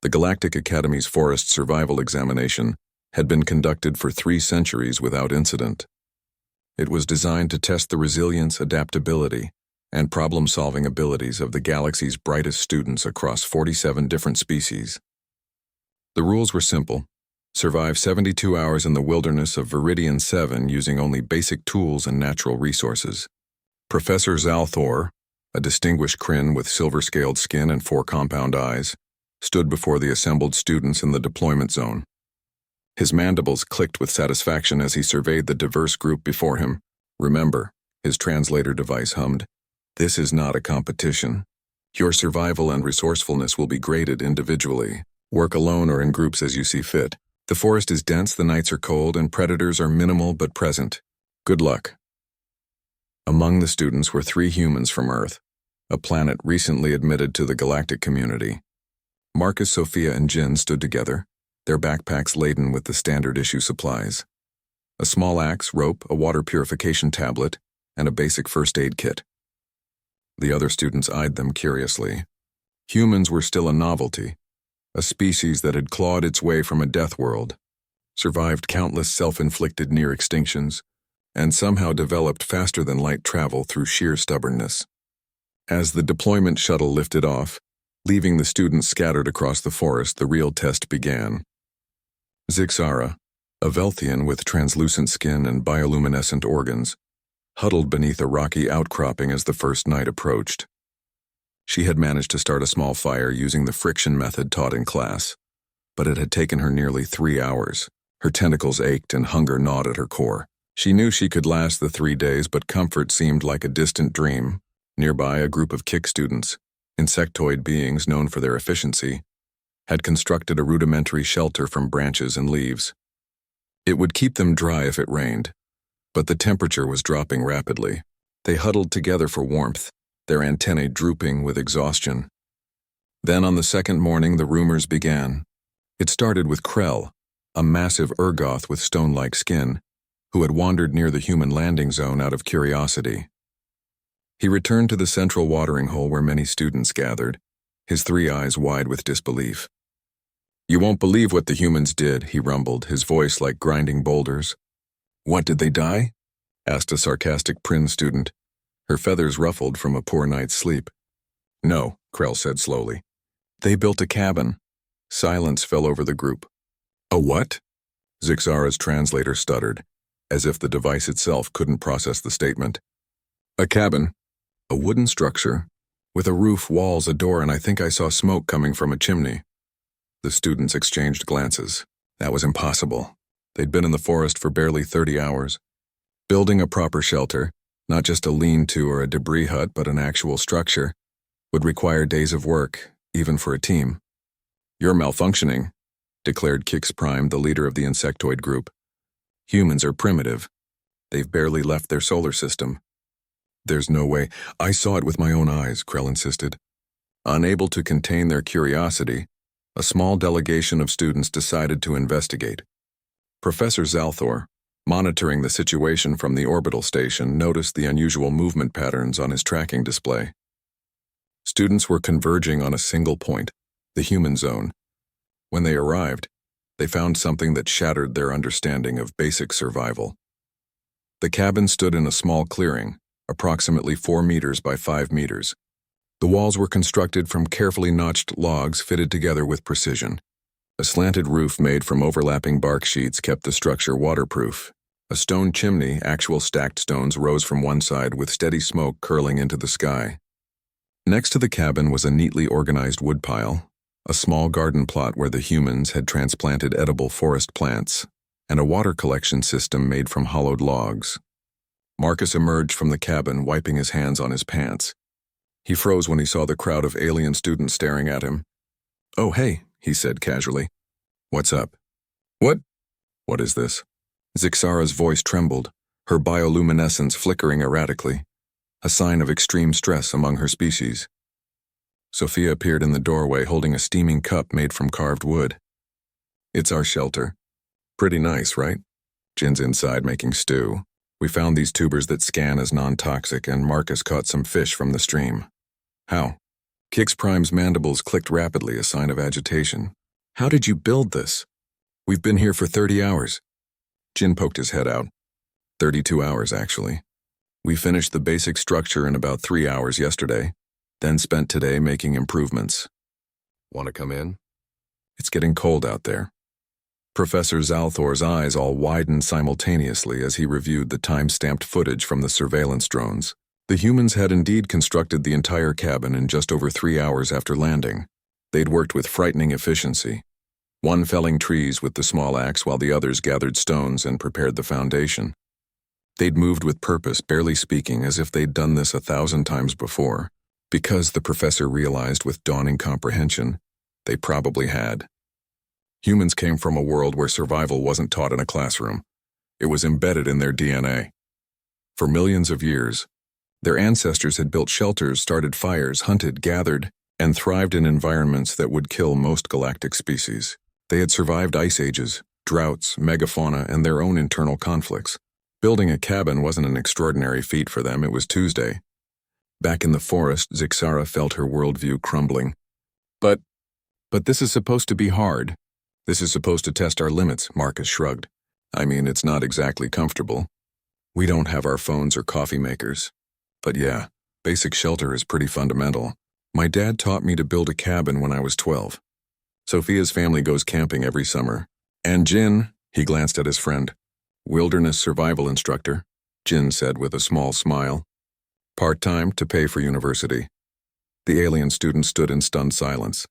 The Galactic Academy's forest survival examination had been conducted for 3 centuries without incident. It was designed to test the resilience, adaptability, and problem-solving abilities of the galaxy's brightest students across 47 different species. The rules were simple. Survive 72 hours in the wilderness of Viridian 7 using only basic tools and natural resources. Professor Zalthor, a distinguished Kryn with silver-scaled skin and 4 compound eyes, stood before the assembled students in the deployment zone. His mandibles clicked with satisfaction as he surveyed the diverse group before him. Remember, his translator device hummed, "This is not a competition. Your survival and resourcefulness will be graded individually. Work alone or in groups as you see fit. The forest is dense, the nights are cold, and predators are minimal but present. Good luck." Among the students were 3 humans from Earth, a planet recently admitted to the galactic community. Marcus, Sophia, and Jin stood together, their backpacks laden with the standard issue supplies. A small axe, rope, a water purification tablet, and a basic first aid kit. The other students eyed them curiously. Humans were still a novelty, a species that had clawed its way from a death world, survived countless self-inflicted near extinctions, and somehow developed faster than light travel through sheer stubbornness. As the deployment shuttle lifted off, leaving the students scattered across the forest, the real test began. Zixara, a Velthian with translucent skin and bioluminescent organs, huddled beneath a rocky outcropping as the first night approached. She had managed to start a small fire using the friction method taught in class, but it had taken her nearly 3 hours. Her tentacles ached and hunger gnawed at her core. She knew she could last the 3 days, but comfort seemed like a distant dream. Nearby, a group of kick students, insectoid beings known for their efficiency, had constructed a rudimentary shelter from branches and leaves. It would keep them dry if it rained, but the temperature was dropping rapidly. They huddled together for warmth, their antennae drooping with exhaustion. Then on the second morning, the rumors began. It started with Krell, a massive ergoth with stone-like skin, who had wandered near the human landing zone out of curiosity. He returned to the central watering hole where many students gathered, his 3 eyes wide with disbelief. "You won't believe what the humans did," he rumbled, his voice like grinding boulders. "What, did they die?" asked a sarcastic Prin student, her feathers ruffled from a poor night's sleep. "No," Krell said slowly. "They built a cabin." Silence fell over the group. "A what?" Zixara's translator stuttered, as if the device itself couldn't process the statement. "A cabin. A wooden structure, with a roof, walls, a door, and I think I saw smoke coming from a chimney." The students exchanged glances. That was impossible. They'd been in the forest for barely 30 hours. Building a proper shelter, not just a lean-to or a debris hut, but an actual structure, would require days of work, even for a team. "You're malfunctioning," declared Kix Prime, the leader of the insectoid group. "Humans are primitive. They've barely left their solar system." "There's no way. I saw it with my own eyes," Krell insisted. Unable to contain their curiosity, a small delegation of students decided to investigate. Professor Zalthor, monitoring the situation from the orbital station, noticed the unusual movement patterns on his tracking display. Students were converging on a single point, the human zone. When they arrived, they found something that shattered their understanding of basic survival. The cabin stood in a small clearing, approximately 4 meters by 5 meters. The walls were constructed from carefully notched logs fitted together with precision. A slanted roof made from overlapping bark sheets kept the structure waterproof. A stone chimney, actual stacked stones, rose from one side with steady smoke curling into the sky. Next to the cabin was a neatly organized woodpile, a small garden plot where the humans had transplanted edible forest plants, and a water collection system made from hollowed logs. Marcus emerged from the cabin, wiping his hands on his pants. He froze when he saw the crowd of alien students staring at him. "Oh, hey," he said casually. "What's up?" What is this?" Zixara's voice trembled, her bioluminescence flickering erratically, a sign of extreme stress among her species. Sophia appeared in the doorway holding a steaming cup made from carved wood. "It's our shelter. Pretty nice, right? Jin's inside making stew. We found these tubers that scan as non-toxic, and Marcus caught some fish from the stream." "How?" Kix Prime's mandibles clicked rapidly, a sign of agitation. How did you build this? We've been here for 30 hours. Jin poked his head out. 32 hours, actually. We finished the basic structure in about 3 hours yesterday, then spent today making improvements. Want to come in? It's getting cold out there. Professor Zalthor's eyes all widened simultaneously as he reviewed the time-stamped footage from the surveillance drones. The humans had indeed constructed the entire cabin in just over 3 hours after landing. They'd worked with frightening efficiency, one felling trees with the small axe while the others gathered stones and prepared the foundation. They'd moved with purpose, barely speaking, as if they'd done this 1,000 times before. Because the professor realized with dawning comprehension, they probably had. Humans came from a world where survival wasn't taught in a classroom. It was embedded in their DNA. For millions of years, their ancestors had built shelters, started fires, hunted, gathered, and thrived in environments that would kill most galactic species. They had survived ice ages, droughts, megafauna, and their own internal conflicts. Building a cabin wasn't an extraordinary feat for them, it was Tuesday. Back in the forest, Zixara felt her worldview crumbling. But this is supposed to be hard. This is supposed to test our limits, Marcus shrugged. I mean, it's not exactly comfortable. We don't have our phones or coffee makers. But yeah, basic shelter is pretty fundamental. My dad taught me to build a cabin when I was 12. Sophia's family goes camping every summer. And Jin, he glanced at his friend. Wilderness survival instructor, Jin said with a small smile. Part-time to pay for university. The alien student stood in stunned silence.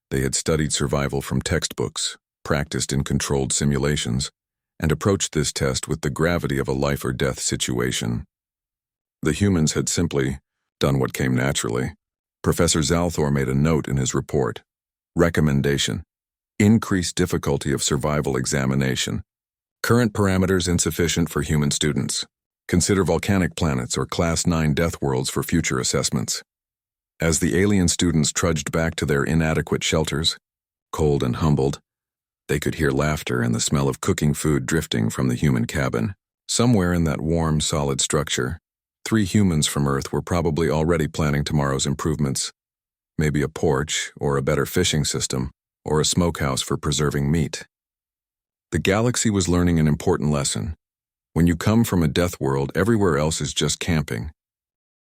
They had studied survival from textbooks, practiced in controlled simulations, and approached this test with the gravity of a life-or-death situation. The humans had simply done what came naturally. Professor Zalthor made a note in his report. Recommendation: increased difficulty of survival examination. Current parameters insufficient for human students. Consider volcanic planets or Class 9 death worlds for future assessments. As the alien students trudged back to their inadequate shelters, cold and humbled, they could hear laughter and the smell of cooking food drifting from the human cabin. Somewhere in that warm, solid structure, 3 humans from Earth were probably already planning tomorrow's improvements. Maybe a porch, or a better fishing system, or a smokehouse for preserving meat. The galaxy was learning an important lesson. When you come from a death world, everywhere else is just camping.